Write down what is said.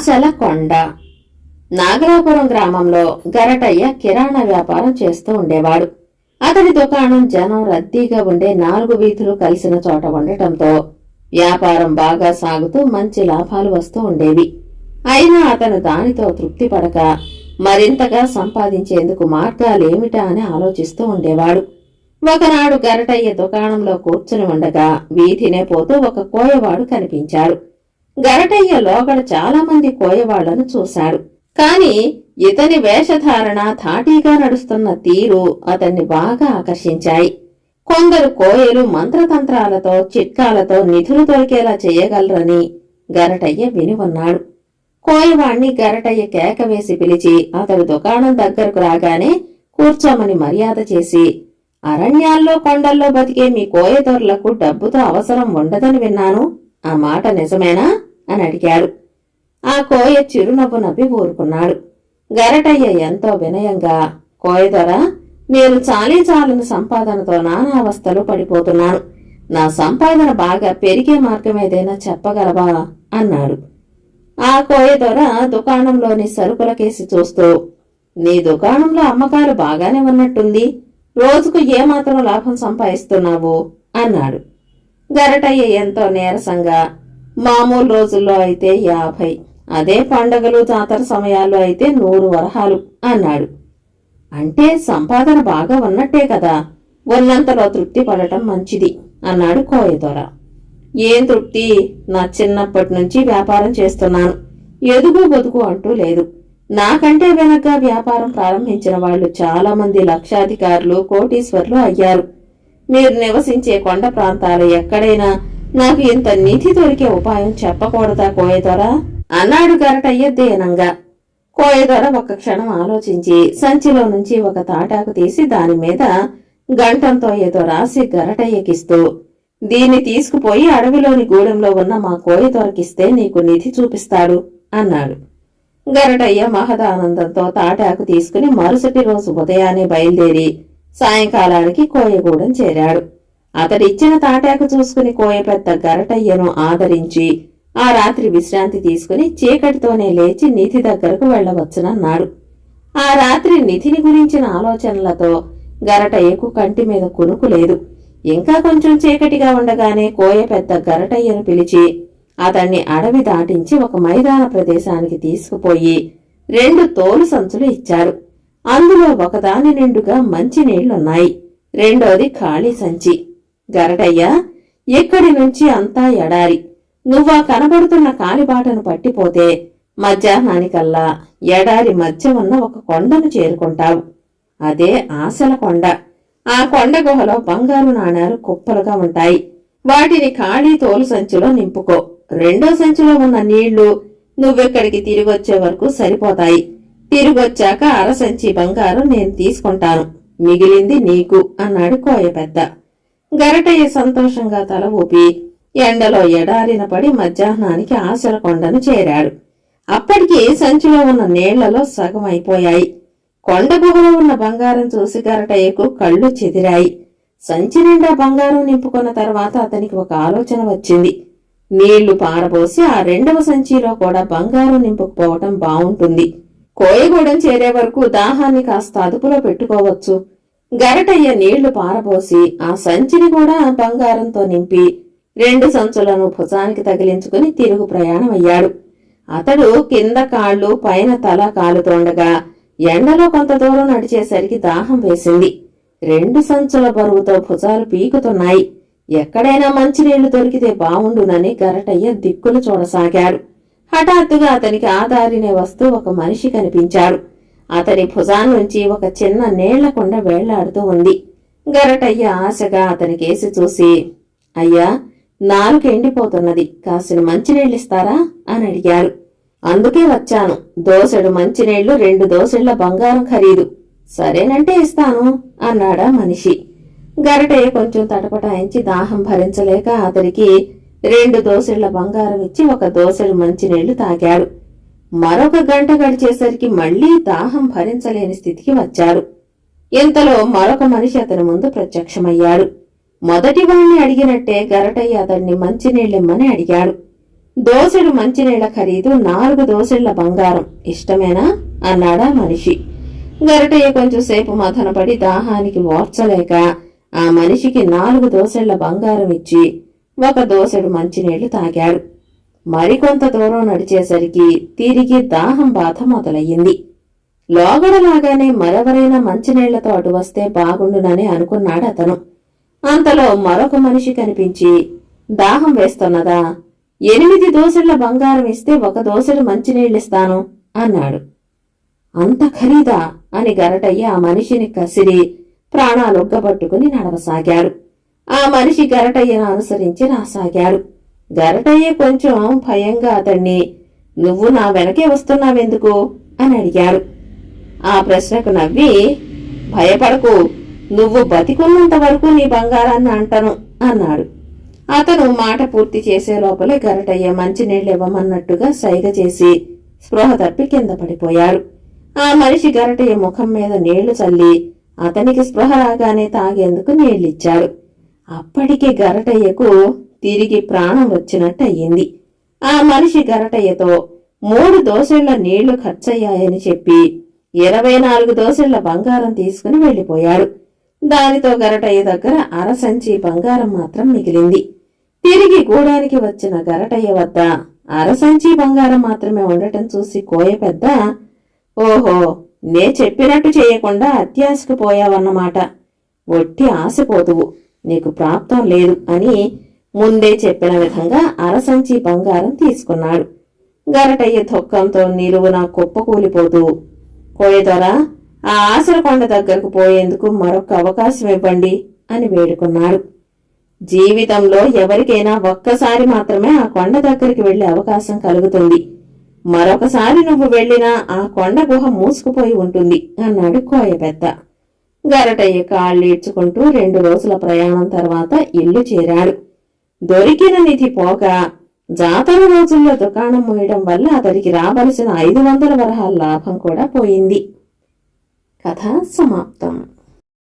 ఆశల కొండ. నాగలాపురం గ్రామంలో గరటయ్య కిరాణా వ్యాపారం చేస్తూ ఉండేవాడు. అతడి దుకాణం జనం రద్దీగా ఉండే 4 వీధులు కలిసిన చోట ఉండటంతో వ్యాపారం బాగా సాగుతూ మంచి లాభాలు వస్తూ ఉండేవి. అయినా అతను దానితో తృప్తి పడక మరింతగా సంపాదించేందుకు మార్గాలేమిటా అని ఆలోచిస్తూ ఉండేవాడు. ఒకనాడు గరటయ్య దుకాణంలో కూర్చుని ఉండగా వీధినే పోతూ ఒక కోయవాడు కనిపించాడు. గరటయ్య లోగడ చాలా మంది కోయవాళ్లను చూశాడు. కాని ఇతని వేషధారణ, ధాటీగా నడుస్తున్న తీరు అతన్ని బాగా ఆకర్షించాయి. కొందరు కోయలు మంత్రతంత్రాలతో, చిట్కాలతో నిధులు దొరికేలా చేయగలరని గరటయ్య విని ఉన్నాడు. కోయవాణ్ణి గరటయ్య కేక వేసి పిలిచి అతడు దుకాణం దగ్గరకు రాగానే కూర్చోమని మర్యాద చేసి, అరణ్యాల్లో కొండల్లో బతికే మీ కోయదొరలకు డబ్బుతో అవసరం ఉండదని విన్నాను, ఆ మాట నిజమేనా అని అడిగాడు. ఆ కోయ చిరునవ్వు నవ్వి ఊరుకున్నాడు. గరటయ్య ఎంతో వినయంగా, కోయదొర, నేను చాలీచాలని సంపాదనతో నానా అవస్థలు పడిపోతున్నాను. నా సంపాదన బాగా పెరిగే మార్గం ఏదైనా చెప్పగలవా అన్నాడు. ఆ కోయదొర దుకాణంలోని సరుకుల కేసి చూస్తూ, నీ దుకాణంలో అమ్మకాలు బాగానే ఉన్నట్టుంది, రోజుకు ఏమాత్రం లాభం సంపాదిస్తున్నావు అన్నాడు. గరటయ్య ఎంతో నీరసంగా, మామూలు రోజుల్లో అయితే 50, అదే పండగలు జాతర సమయాల్లో అయితే 100 వరహాలు అన్నాడు. అంటే సంపాదన బాగా ఉన్నట్టే కదా, ఉన్నంతలో తృప్తి పడటం మంచిది అన్నాడు కోయదొర. ఏం తృప్తి, నా చిన్నప్పటి నుంచి వ్యాపారం చేస్తున్నాను, ఎదుగు బొదుగు అంటూ లేదు. నాకంటే వెనక వ్యాపారం ప్రారంభించిన వాళ్లు చాలా మంది లక్షాధికారులు, కోటీశ్వర్లు అయ్యారు. మీరు నివసించే కొండ ప్రాంతాలు ఎక్కడైనా నాకు ఇంత నిధి దొరికే ఉపాయం చెప్పకూడదా కోయదొర అన్నాడు గరటయ్య దీనంగా. కోయదొర ఒక క్షణం ఆలోచించి సంచిలో నుంచి ఒక తాటాకు తీసి దాని మీద గంటంతో ఏదో రాసి గరటయ్యకిస్తూ, దీన్ని తీసుకుపోయి అడవిలోని గూడెంలో ఉన్న మా కోయదొరకిస్తే నీకు నిధి చూపిస్తాడు అన్నాడు. గరటయ్య మహదానందంతో తాటాకు తీసుకుని మరుసటి రోజు ఉదయాన్నే బయలుదేరి సాయంకాలానికి కోయగూడెం చేరాడు. అతడిచ్చిన తాటాకు చూసుకుని కోయ పెద్ద గరటయ్యను ఆదరించి ఆ రాత్రి విశ్రాంతి తీసుకుని చీకటితోనే లేచి నిధి దగ్గరకు వెళ్లవచ్చునన్నాడు. ఆ రాత్రి నిధిని గురించిన ఆలోచనలతో గరటయ్యకు కంటి మీద కునుకు లేదు. ఇంకా కొంచెం చీకటిగా ఉండగానే కోయ పెద్ద గరటయ్యను పిలిచి అతన్ని అడవి దాటించి ఒక మైదాన ప్రదేశానికి తీసుకుపోయి 2 తోలు సంచులు ఇచ్చారు. అందులో ఒకదాని నిండుగా మంచినీళ్లున్నాయి, రెండోది ఖాళీ సంచి. గరటయ్య, ఇక్కడి నుంచి అంతా ఎడారి, నువ్వా కనబడుతున్న కాలిబాటను పట్టిపోతే మధ్యాహ్నానికల్లా ఎడారి మధ్య ఉన్న ఒక కొండను చేరుకుంటావు. అదే ఆశల కొండ. ఆ కొండ గుహలో బంగారు నాణేలు కుప్పలుగా ఉంటాయి. వాటిని ఖాళీ తోలు సంచిలో నింపుకో. రెండో సంచిలో ఉన్న నీళ్లు నువ్వెక్కడికి తిరిగొచ్చే వరకు సరిపోతాయి. తిరిగొచ్చాక అరసంచి బంగారం నేను తీసుకుంటాను, మిగిలింది నీకు అన్నాడు కోయ పెద్ద. గరటయ్య సంతోషంగా తల ఊపి ఎండలో ఎడారిన పడి మధ్యాహ్నానికి ఆశల కొండను చేరాడు. అప్పటికి సంచిలో ఉన్న నీళ్లలో సగం అయిపోయాయి. కొండ గుహలో ఉన్న బంగారం చూసి గరటయ్యకు కళ్ళు చెదిరాయి. సంచి నిండా బంగారం నింపుకున్న తర్వాత అతనికి ఒక ఆలోచన వచ్చింది. నీళ్లు పారబోసి ఆ 2వ సంచిలో కూడా బంగారం నింపుకుపోవటం బావుంటుంది. కోయగూడెం చేరే వరకు దాహాన్ని కాస్త అదుపులో పెట్టుకోవచ్చు. గరటయ్య నీళ్లు పారబోసి ఆ సంచిని కూడా బంగారంతో నింపి 2 సంచులను భుజానికి తగిలించుకుని తిరుగు ప్రయాణమయ్యాడు. అతడు కింద కాళ్లు పైన తల కాలుతోండగా ఎండలో కొంత దూరం నడిచేసరికి దాహం వేసింది. 2 సంచుల బరువుతో భుజాలు పీకుతున్నాయి. ఎక్కడైనా మంచినీళ్లు దొరికితే బావుండునని గరటయ్య దిక్కులు చూడసాగాడు. హఠాత్తుగా అతనికి ఆదారినే వస్తూ ఒక మనిషి కనిపించాడు. అతని భుజాన్నుంచి ఒక చిన్న నీళ్ల కుండ వేళ్లాడుతూ ఉంది. గరటయ్య ఆశగా అతనికేసి చూసి, అయ్యా, నాలుక ఎండిపోతున్నది, కాసిన మంచినీళ్ళిస్తారా అని అడిగాడు. అందుకే వచ్చాను, దోసెడు మంచినీళ్లు 2 దోసెళ్ల బంగారం ఖరీదు, సరేనంటే ఇస్తాను అన్నాడా మనిషి. గరటయ్య కొంచెం తటపటాయించి దాహం భరించలేక అతనికి 2 దోసెళ్ల బంగారం ఇచ్చి 1 దోసెడు మంచినీళ్లు తాగాడు. మరొక గంట గడిచేసరికి మళ్లీ దాహం భరించలేని స్థితికి వచ్చాడు. ఇంతలో మరొక మనిషి అతని ముందు ప్రత్యక్షమయ్యాడు. మొదటి వాణ్ణి అడిగినట్టే గరటయ్య అతన్ని మంచినీళ్ళిమ్మని అడిగాడు. దోసెడు మంచినీళ్ల ఖరీదు 4 దోసెళ్ల బంగారం ఇష్టమేనా అన్నాడా మనిషి. గరటయ్య కొంచెంసేపు మథనపడి దాహానికి ఓర్చలేక ఆ మనిషికి 4 దోసెళ్ల బంగారం ఇచ్చి 1 దోసెడు మంచినీళ్లు తాగాడు. మరికొంత దూరం నడిచేసరికి తిరిగి దాహం బాధ మొదలయ్యింది. లోగడలాగానే మరెవరైనా మంచినీళ్లతో అటు వస్తే బాగుండునని అనుకున్నాడతను. అంతలో మరొక మనిషి కనిపించి, దాహం వేస్తున్నదా? 8 దోసెళ్ల బంగారం ఇస్తే 1 దోసెడు మంచినీళ్ళిస్తాను అన్నాడు. అంత ఖరీదా అని గరటయ్య ఆ మనిషిని కసిరి ప్రాణాలొగ్గబట్టుకుని నడవసాగాడు. ఆ మనిషి గరటయ్యను అనుసరించి రాసాగాడు. గరటయ్య కొంచెం భయంగా అతన్ని, నువ్వు నా వెనకే వస్తున్నావెందుకు అని అడిగాడు. ఆ ప్రశ్నకు నవ్వి, భయపడకు, నువ్వు బతికున్నంత వరకు నీ బంగారాన్ని అంటను అన్నాడు. అతను మాట పూర్తి చేసే లోపలే గరటయ్య మంచినీళ్ళివ్వమన్నట్టుగా సైగ చేసి స్పృహ తప్పి కింద పడిపోయాడు. ఆ మనిషి గరటయ్య ముఖం మీద నీళ్లు చల్లి అతనికి స్పృహ రాగానే తాగేందుకు నీళ్లిచ్చాడు. అప్పటికి గరటయ్యకు తిరిగి ప్రాణం వచ్చినట్టయింది. ఆ మనిషి గరటయ్యతో 3 దోసెళ్ల నీళ్లు ఖర్చయ్యాయని చెప్పి 24 దోసెళ్ల బంగారం తీసుకుని వెళ్లిపోయాడు. దానితో గరటయ్య దగ్గర అరసంచి బంగారం మాత్రం మిగిలింది. తిరిగి గూడానికి వచ్చిన గరటయ్య వద్ద అరసంచి బంగారం మాత్రమే ఉండటం చూసి కోయ పెద్ద, ఓహో, నే చెప్పినట్టు చేయకుండా అత్యాశకు పోయావన్నమాట. ఒట్టి ఆశపోతువు, నీకు ప్రాప్తం లేదు అని ముందే చెప్పిన విధంగా అరసంచి బంగారం తీసుకున్నాడు. గరటయ్య దుఃఖంతో నిలువున కుప్పకూలిపోతూ, కోయదొరా, ఆ ఆశల కొండ దగ్గరకు పోయేందుకు మరొక అవకాశం ఇవ్వండి అని వేడుకున్నాడు. జీవితంలో ఎవరికైనా ఒక్కసారి మాత్రమే ఆ కొండ దగ్గరికి వెళ్లే అవకాశం కలుగుతుంది. మరొకసారి నువ్వు వెళ్లినా ఆ కొండ గుహ మూసుకుపోయి ఉంటుంది అన్నాడు కోయ పెద్ద. గరటయ్య కాళ్ళీడ్చుకుంటూ 2 రోజుల ప్రయాణం తర్వాత ఇల్లు చేరాడు. దొరికిన నిధి పోగా జాతర రోజుల్లో దుకాణం మూయడం వల్ల అతడికి రావలసిన 500 వరహాల లాభం కూడా పోయింది. కథ సమాప్తం.